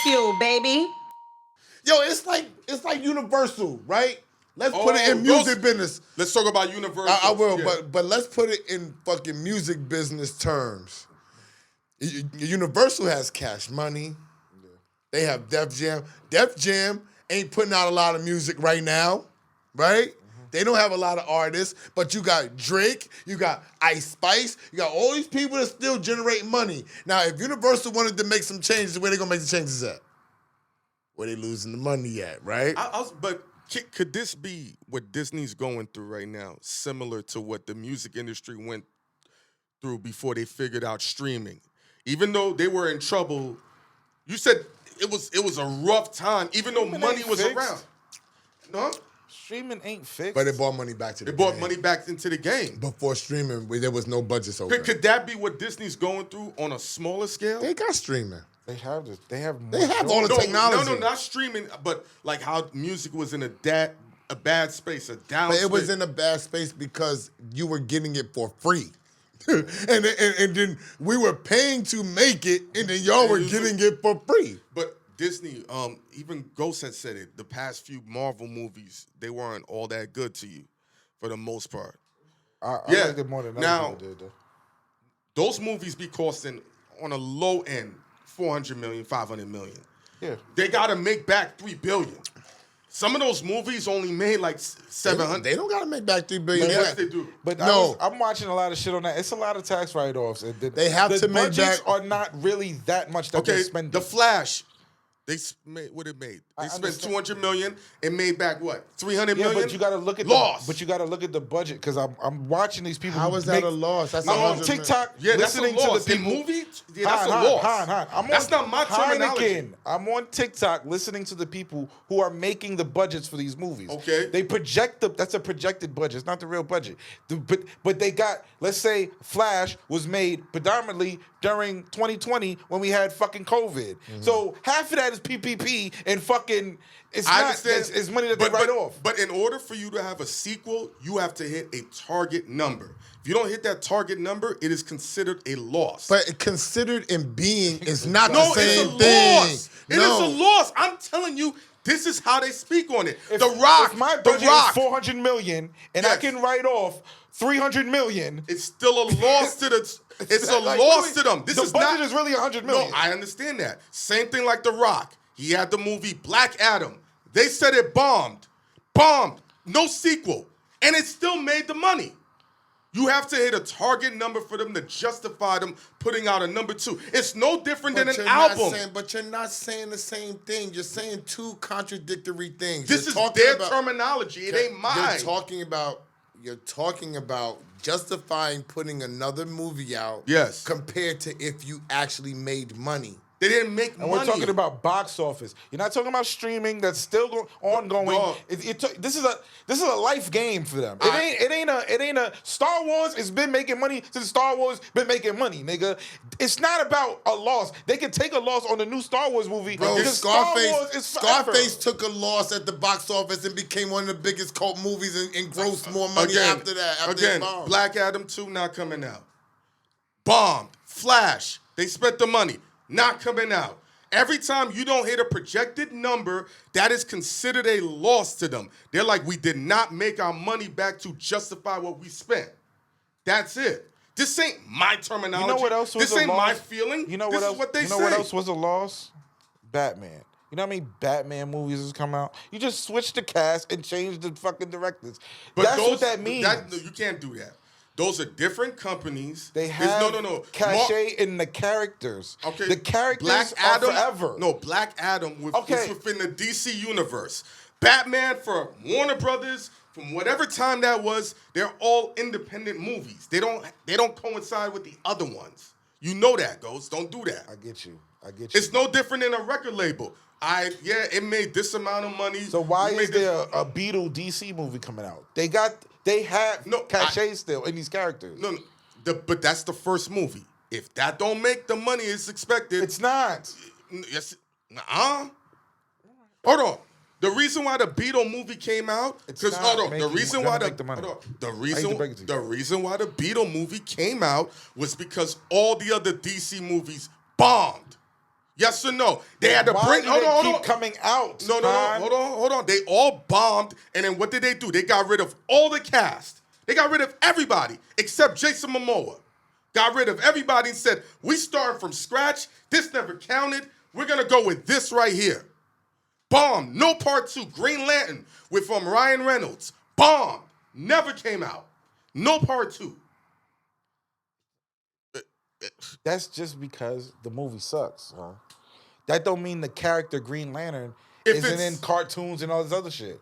Bagfuel, baby. Yo, it's like Universal, right? Let's put it in music business. Let's talk about Universal. I will, but let's put it in fucking music business terms. Universal has Cash Money. Yeah. They have Def Jam. Def Jam ain't putting out a lot of music right now, right? Mm-hmm. They don't have a lot of artists, but you got Drake, you got Ice Spice, you got all these people that still generate money. Now, if Universal wanted to make some changes, where they gonna make the changes at? Where they losing the money at, right? But could this be what Disney's going through right now, similar to what the music industry went through before they figured out streaming? Even though they were in trouble, you said it was a rough time, even though money was around. No? Streaming ain't fixed. But it brought money back to the game. It brought money back into the game. Before streaming, there was no budgets open. Could that be what Disney's going through on a smaller scale? They got streaming. They have this. They have all the technology. No, not streaming, but like how music was in a bad space, a down space. It was in a bad space because you were getting it for free. and then we were paying to make it, and then y'all were getting it for free. But Disney, even Ghost had said it, the past few Marvel movies, they weren't all that good to you for the most part. I liked it more than other people did, though. Those movies be costing, on a low end, $400 million, $500 million. Yeah. They got to make back $3 billion. Some of those movies only made like $700. They don't got to make back $3 billion. Yes, they do. But no. I'm watching a lot of shit on that. It's a lot of tax write-offs. They have to make budgets back. are not really that much that they spend. The Flash. They made what it made. They spent $200 million and made back what? $300 million? But you got to look at loss. you got to look at the budget because I'm watching these people. How is that a loss? I'm on TikTok listening to the people. In movie, that's a loss. That's not my terminology. I'm on TikTok listening to the people who are making the budgets for these movies. Okay. They project that's a projected budget. It's not the real budget. But they got, let's say Flash was made predominantly during 2020 when we had fucking COVID. Mm-hmm. So half of that is PPP and fucking it's money that they write off. But in order for you to have a sequel, you have to hit a target number. If you don't hit that target number, it is considered a loss. But considered in being is not the same thing. Loss. It is a loss. I'm telling you, this is how they speak on it. If my budget is $400 million and I can write off $300 million, it's still a loss to the. It's a loss to them. The budget is really $100 million. No, I understand that. Same thing like The Rock. He had the movie Black Adam. They said it bombed. No sequel. And it still made the money. You have to hit a target number for them to justify them putting out a number 2. It's no different than an album. But you're not saying the same thing. You're saying two contradictory things. This is their terminology. It ain't mine. You're talking about justifying putting another movie out compared to if you actually made money. They didn't make money. And we're talking about box office. You're not talking about streaming that's still ongoing. No. This is a life game for them. It ain't a Star Wars has been making money since Star Wars been making money, nigga. It's not about a loss. They can take a loss on the new Star Wars movie. Bro, Scarface Scarface took a loss at the box office and became one of the biggest cult movies and grossed more money after that. Black Adam 2 not coming out. Bombed. Flash. They spent the money. Not coming out. Every time you don't hit a projected number, that is considered a loss to them. They're like, we did not make our money back to justify what we spent. That's it. This ain't my terminology. You know what else was this ain't my feeling. You know this what else? Is what they you know say. what else was a loss? Batman. You know how many Batman movies has come out? You just switch the cast and change the fucking directors. But that's what that means. You can't do that. Those are different companies. They have cachet in the characters. Okay. The characters are forever. No, Black Adam is within the DC universe. Batman for Warner Brothers, from whatever time that was, they're all independent movies. They don't coincide with the other ones. You know that, Ghost. Don't do that. I get you. It's no different than a record label. It made this amount of money. So why is there a Beetle DC movie coming out? They have cachet still in these characters. But that's the first movie. If that don't make the money it's expected, it's not. Yes, hold on. The reason why the Beetle movie came out, the reason why the Beetle movie came out was because all the other DC movies bombed. Yes or no? They had to Why bring. do Hold they on, hold keep on. coming out? No, hold on. They all bombed, and then what did they do? They got rid of all the cast. They got rid of everybody except Jason Momoa. Got rid of everybody and said, we starting from scratch. This never counted. We're going to go with this right here. Bomb. No part 2. Green Lantern with Ryan Reynolds. Bomb. Never came out. No part 2. That's just because the movie sucks, huh? That don't mean the character Green Lantern isn't in cartoons and all this other shit.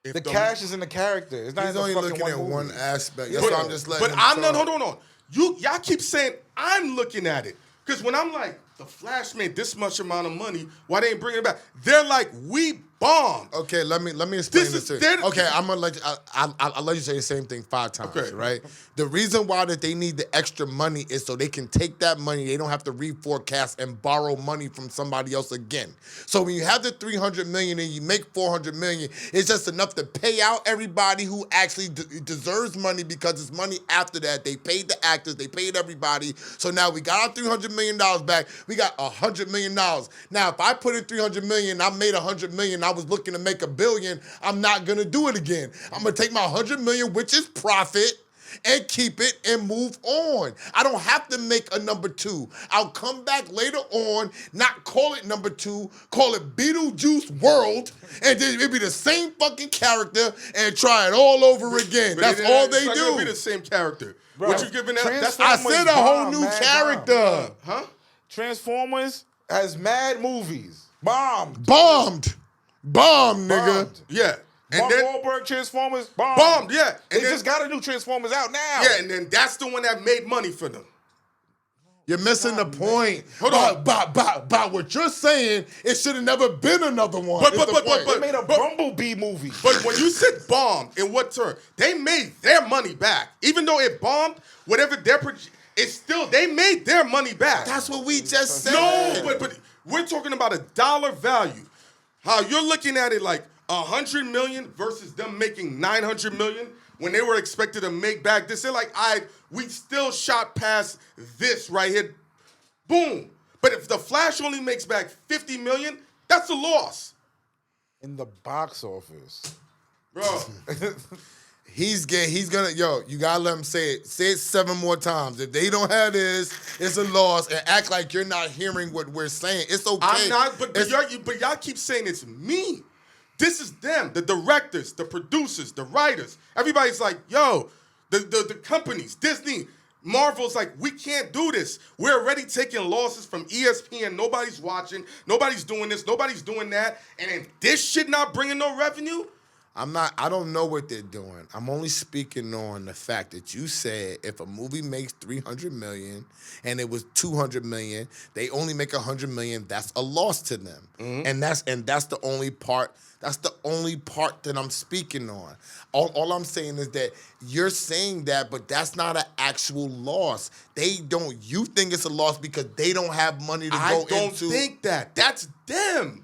The cash is in the character. It's not He's in the only fucking looking at movie. one aspect. That's why I'm just letting him I'm not. talk. Hold on. Y'all keep saying I'm looking at it because when I'm like, the Flash made this much amount of money, why they ain't bringing it back? They're like, we bombed. Okay, let me explain this to you. Okay, I'm gonna let you. I'll let you say the same thing 5 times. Okay. Right. The reason why that they need the extra money is so they can take that money. They don't have to reforecast and borrow money from somebody else again. So when you have the $300 million and you make $400 million, it's just enough to pay out everybody who actually deserves money because it's money after that. They paid the actors, they paid everybody. So now we got our $300 million back. We got $100 million. Now, if I put in $300 million, I made $100 million. I was looking to make $1 billion. I'm not gonna do it again. I'm gonna take my $100 million, which is profit, and keep it and move on. I don't have to make a number 2. I'll come back later on, not call it number 2, call it Beetlejuice World, and then it'll be the same fucking character and try it all over again. That's all they It's not gonna be do. the same character. Bro, What you giving that? That's I said a whole new mad character. huh? Transformers has mad movies. Bombed. Bomb, nigga. Bombed. Yeah. And Mark then Wahlberg Transformers bombed. bombed, yeah. They And then, just got a new Transformers out now. yeah, and then that's the one that made money for them. You're missing the point. Hold on. By what you're saying, it should have never been another one. But- is but- the but- point. but- They made a Bumblebee movie. But when you said bomb, in what term? They made their money back. Even though it bombed, whatever it's still, they made their money back. That's what we just said. No, but we're talking about a dollar value. How you're looking at it like 100 million versus them making 900 million when they were expected to make back this. They're like, we still shot past this right here. Boom. But if the Flash only makes back 50 million, that's a loss. In the box office. Bro. He's gonna, you gotta let him say it. Say it 7 more times. If they don't have this, it's a loss. And act like you're not hearing what we're saying. It's okay. I'm not, but y'all keep saying it's me. This is them, the directors, the producers, the writers. Everybody's like, yo, the companies, Disney, Marvel's like, we can't do this. We're already taking losses from ESPN. Nobody's watching. Nobody's doing this. Nobody's doing that. And then this shit not bringing no revenue? I don't know what they're doing. I'm only speaking on the fact that you said if a movie makes $300 million and it was $200 million, they only make $100 million, that's a loss to them. Mm-hmm. And that's the only part. That's the only part that I'm speaking on. All I'm saying is that you're saying that, but that's not an actual loss. You think it's a loss because they don't have money to go into. I don't think that. That's them.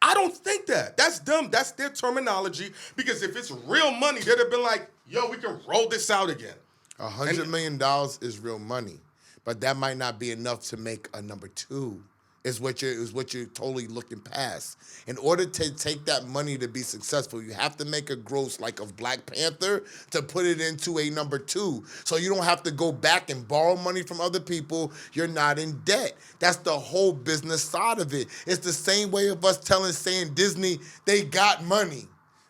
I don't think that. That's them. That's their terminology. Because if it's real money, they'd have been like, yo, we can roll this out again. $100 million is real money. But that might not be enough to make a number 2. Is what you're totally looking past. In order to take that money to be successful, you have to make a gross like of Black Panther to put it into a number 2. So you don't have to go back and borrow money from other people. You're not in debt. That's the whole business side of it. It's the same way of us saying Disney, they got money.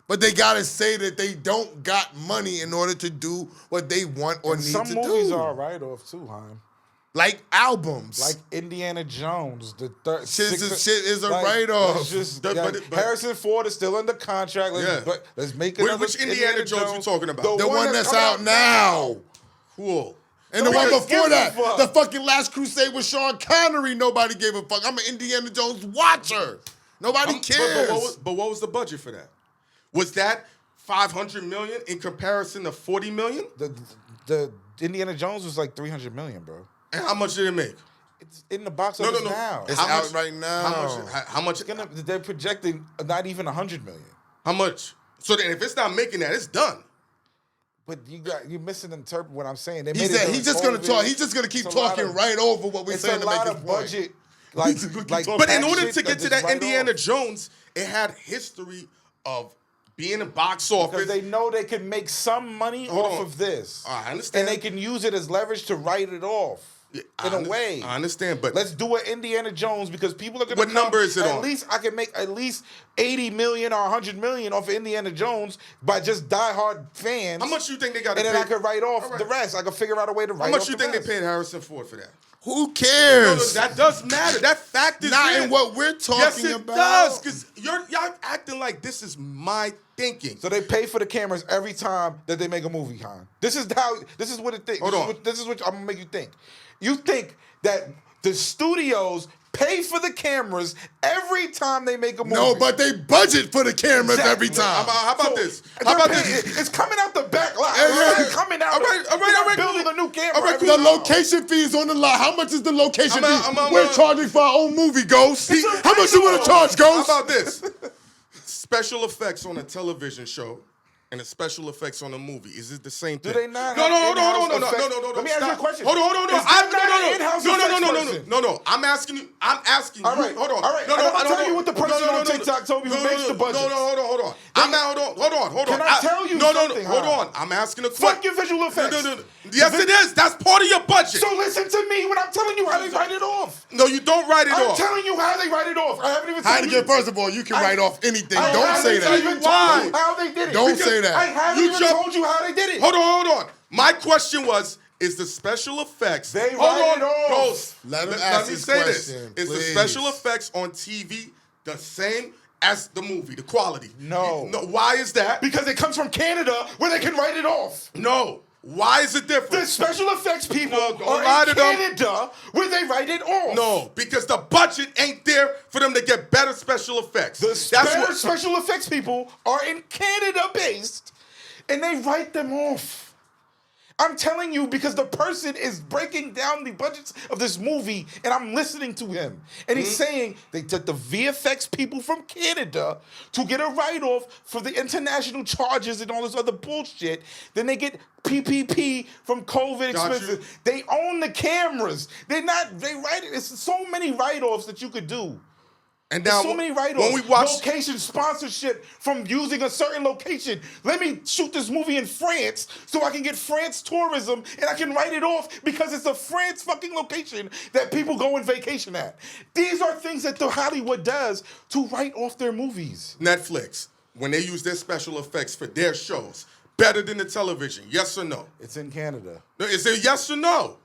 But they gotta say that they don't got money in order to do what they want or need to do. Some movies are a write-off too, Heim. Like albums. Like Indiana Jones, the third. Shit is a write-off. Harrison Ford is still under contract. Let's make another. Which Indiana Jones you talking about? The one that's out now. Cool. And the one before that, the fucking Last Crusade with Sean Connery, nobody gave a fuck. I'm an Indiana Jones watcher. Nobody cares. But what was the budget for that? Was that $500 million in comparison to $40 million? The Indiana Jones was like $300 million, bro. And how much did it make? It's in the box office now. It's out right now. How much? They're projecting not even $100 million. How much? So then if it's not making that, it's done. But you're misinterpreting what I'm saying. He's just gonna talk. He's just gonna keep talking right over what we're saying to make his point. like But in order shit to get to just that write Indiana off. Jones, it had history of being in box Because office. they know they can make some money Hold off on. of this. I understand. And they can use it as leverage to write it off. In a way. I understand, but let's do an Indiana Jones because people are going to What number is it at on? least I can make at least 80 million or 100 million off of Indiana Jones by just diehard fans. how much you think they got to And pay? then I could write off All right. the rest. I could figure out a way to write How much off you the think rest. they paid Harrison Ford for that? Who No, cares? that does matter. That fact is Not there. in what we're talking Yes, it about. does, because y'all acting like this is my thinking. So they pay for the cameras every time that they make a movie, Con. This is what it thinks. Hold on. This is what I'm gonna make you think. You think that the studios pay for the cameras every time they make a movie. No, but they budget for the cameras Exactly. every time. How about this? They're How about paying- this? It's coming out the back lot. Yeah. It's coming out. All right, Building cool. a new camera. All right, every cool. The time. location fee is on the lot. How much is the location I'm fee? a- We're charging for our own movie, Ghost. It's a How much you want to charge, How Ghost? about this? Special effects on a television show and the special effects on a movie. Is it the same thing? Do they not No, have no, hold on, in-house hold on, no, effects? no, no, no, no. Let me ask you a stop. question. Hold on, hold on, no. Is there not an in-house No, effects no. person? I'm asking you. I'm asking All you. right, Hold on. all right. No, And no, I'm gonna no, tell no, you what the no, person no, on no, TikTok told me who no, makes no, the budgets. Hold on. Hold on. Can I tell you something, Hold huh? on. I'm asking a question. Fuck your visual effects. No. Yes, it is. That's part of your budget. So listen to me when I'm telling you how they write it off. No, you don't write it I'm off. telling you how they write it off. I haven't even told you. Heineken, first of all, you can write off anything. I Don't haven't say tell that. you even why. told you how they did it. Don't Because say that. I haven't You even just- told you how they did it. Hold on. My question was, is the special effects... They Hold write on, it off. Ghost. Let him ask me his say question, this. Is the please. special effects on TV the same as the movie, the quality? No. No. Why is that? Because it comes from Canada where they can write it off. No. Why is it different? The special effects people No, don't are lie in to them. Canada where they write it off. No, because the budget ain't there for them to get better special effects. The That's better what. special effects people are in Canada based and they write them off. I'm telling you because the person is breaking down the budgets of this movie and I'm listening to him. And he's saying they took the VFX people from Canada to get a write-off for the international charges and all this other bullshit. Then they get PPP from COVID Got you. expenses. They own the cameras. They write it. It's so many write-offs that you could do. And There's now, so many write-offs. when we watch, Location sponsorship from using a certain location. Let me shoot this movie in France so I can get France tourism and I can write it off because it's a France fucking location that people go on vacation at. These are things that the Hollywood does to write off their movies. Netflix, when they use their special effects for their shows, better than the television, yes or no? It's in Canada. No, is it yes or no?